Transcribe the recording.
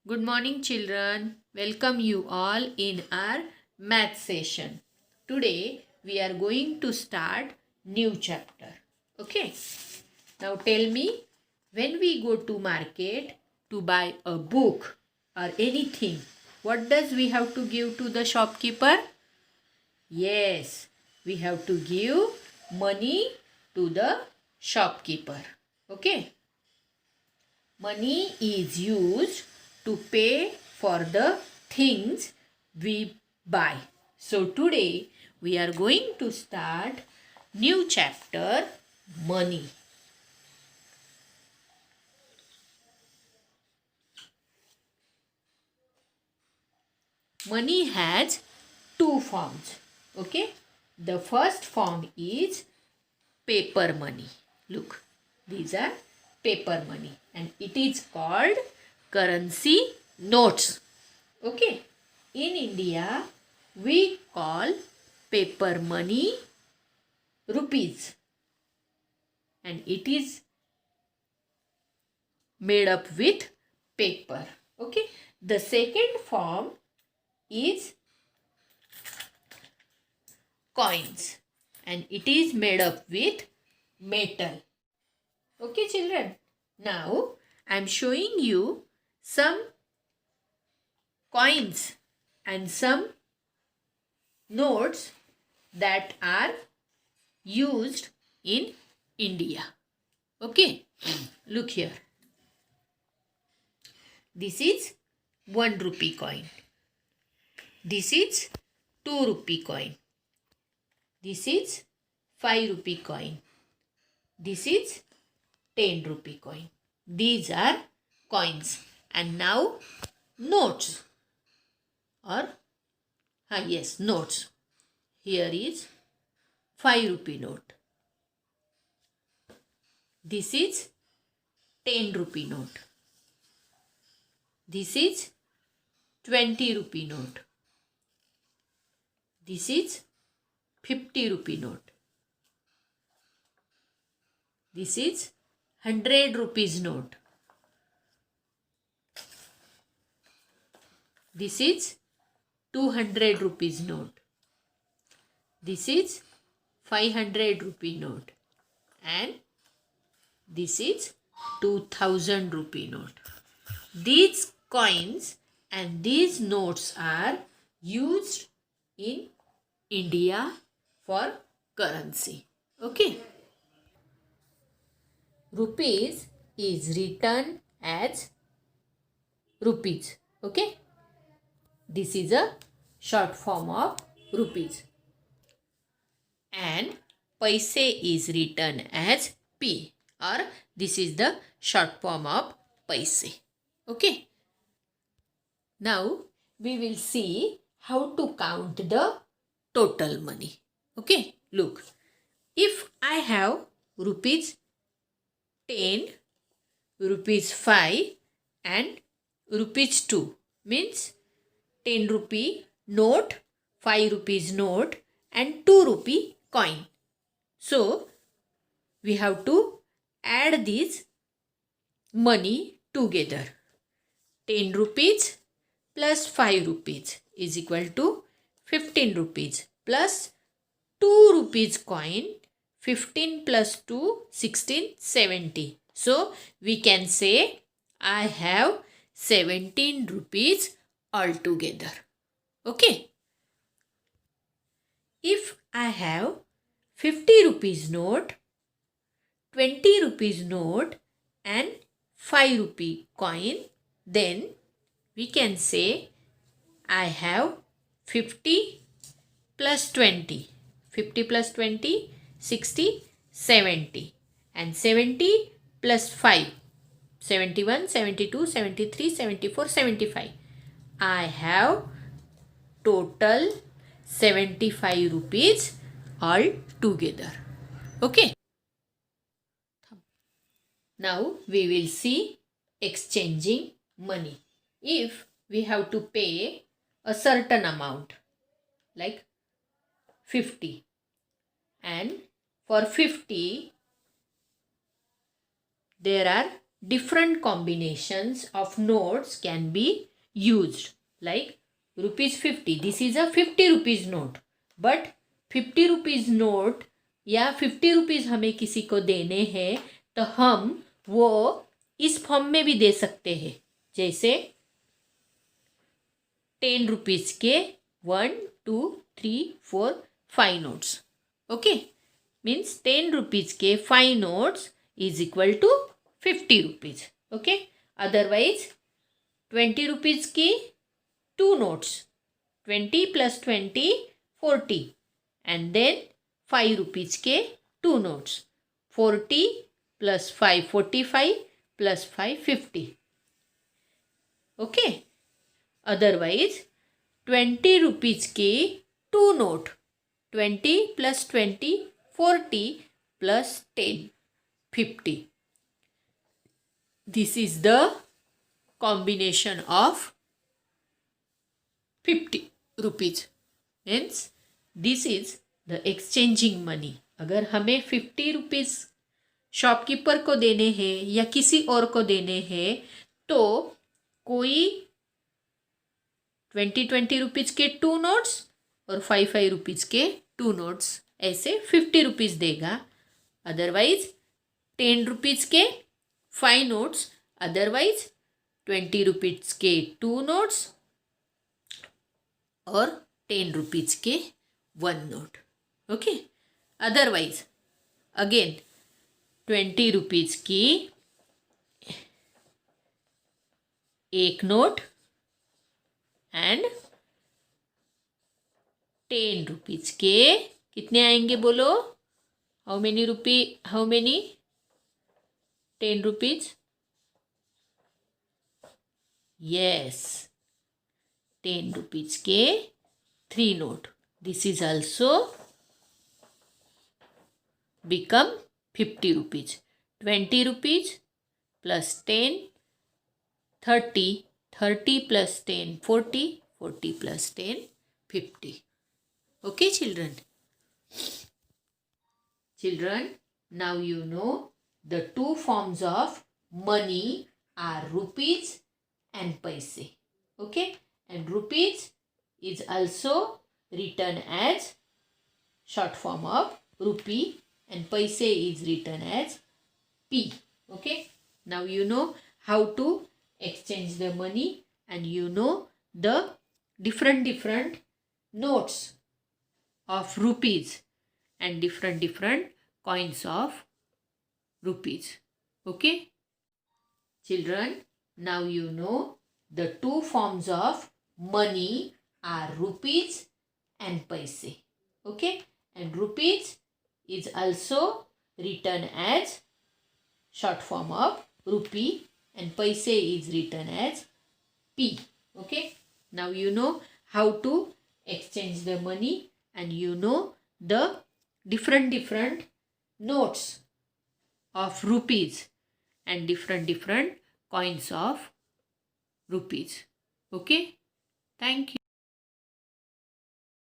Good morning, children. Welcome you all in our math session. Today we are going to start new chapter. Okay. Now tell me, when we go to market to buy a book or anything, what does we have to give to the shopkeeper? Yes, we have to give money to the shopkeeper. Okay. Money is used to pay for the things we buy. So today we are going to start new chapter, money. Money has two forms. Okay. The first form is paper money. Look, these are paper money and it is called currency notes. Okay. In India, we call paper money rupees and it is made up with paper. Okay. The second form is coins and it is made up with metal. Okay, children. Now, I am showing you some coins and some notes that are used in India. Okay, look here. This is 1 rupee coin. This is 2 rupee coin. This is 5 rupee coin. This is 10 rupee coin. These are coins. And now notes or yes, notes. Here is 5 rupee note. This is 10 rupee note. This is 20 rupee note. This is 50 rupee note. This is 100 rupees note. This is 200 rupees note. This is 500 rupee note. And this is 2000 rupee note. These coins and these notes are used in India for currency. Okay. Rupees is written as rupees. Okay. This is a short form of rupees. And paise is written as P, or this is the short form of paise. Okay. Now we will see how to count the total money. Okay. Look. If I have rupees 10, rupees 5 and rupees 2, means 10 rupee note, 5 rupees note and 2 rupee coin. So we have to add this money together. 10 rupees plus 5 rupees is equal to 15 rupees plus 2 rupees coin. 15 plus 2, 16, 70. So we can say I have 17 rupees altogether. Okay. If I have 50 rupees note, 20 rupees note and 5 rupee coin, then we can say I have 50 plus 20. 50 plus 20, 60, 70. And 70 plus 5, 71, 72, 73, 74, 75. I have total 75 rupees all together. Okay. Now we will see exchanging money. If we have to pay a certain amount like 50, and for 50 there are different combinations of notes can be used. Like rupees 50, this is a 50 rupees note, but 50 rupees note या 50 rupees हमें किसी को देने हैं तो हम वो इस फॉर्म में भी दे सकते हैं, जैसे 10 रुपीज़ के 1 2 3 4 5 नोट्स. ओके, मीन्स 10 रुपीज़ के 5 notes is equal to 50 rupees. Okay, otherwise 20 rupees की 2 notes, 20 plus 20 40, and then 5 rupees के 2 notes, 40 plus 5 45 plus 5 50. Okay, otherwise 20 rupees के 2 note, 20 plus 20 40 plus 10 50. This is the combination of 50 rupees. Means this is the exchanging money. अगर हमें 50 rupees shopkeeper को देने हैं या किसी और को देने हैं तो कोई 20 रुपीज़ के 2 नोट्स और 5 रुपीज़ के 2 नोट्स ऐसे 50 रुपीज़ देगा. अदरवाइज 10 रुपीज़ के 5 नोट्स, अदरवाइज 20 रुपीज़ के 2 नोट्स और 10 रुपीज़ के 1 note. Okay, otherwise again 20 rupees की 1 नोट एंड 10 रुपीज़ के कितने आएंगे बोलो? How many 10 rupees? Yes, 10 rupees के 3 note. This is also become 50 rupees. 20 rupees plus 10 30, 30 plus 10 40, 40 plus 10 50. Okay, children. Children, now you know the two forms of money are rupees and paise. Okay, and rupees is also written as short form of rupee and paise is written as p. Okay, now you know how to exchange the money and you know the different notes of rupees and different coins of rupees. Okay, children, now you know the two forms of money are rupees and paise. Okay, and rupees is also written as short form of rupee and paise is written as p. Okay, now you know how to exchange the money and you know the different notes of rupees and different coins of rupees. Okay, thank you.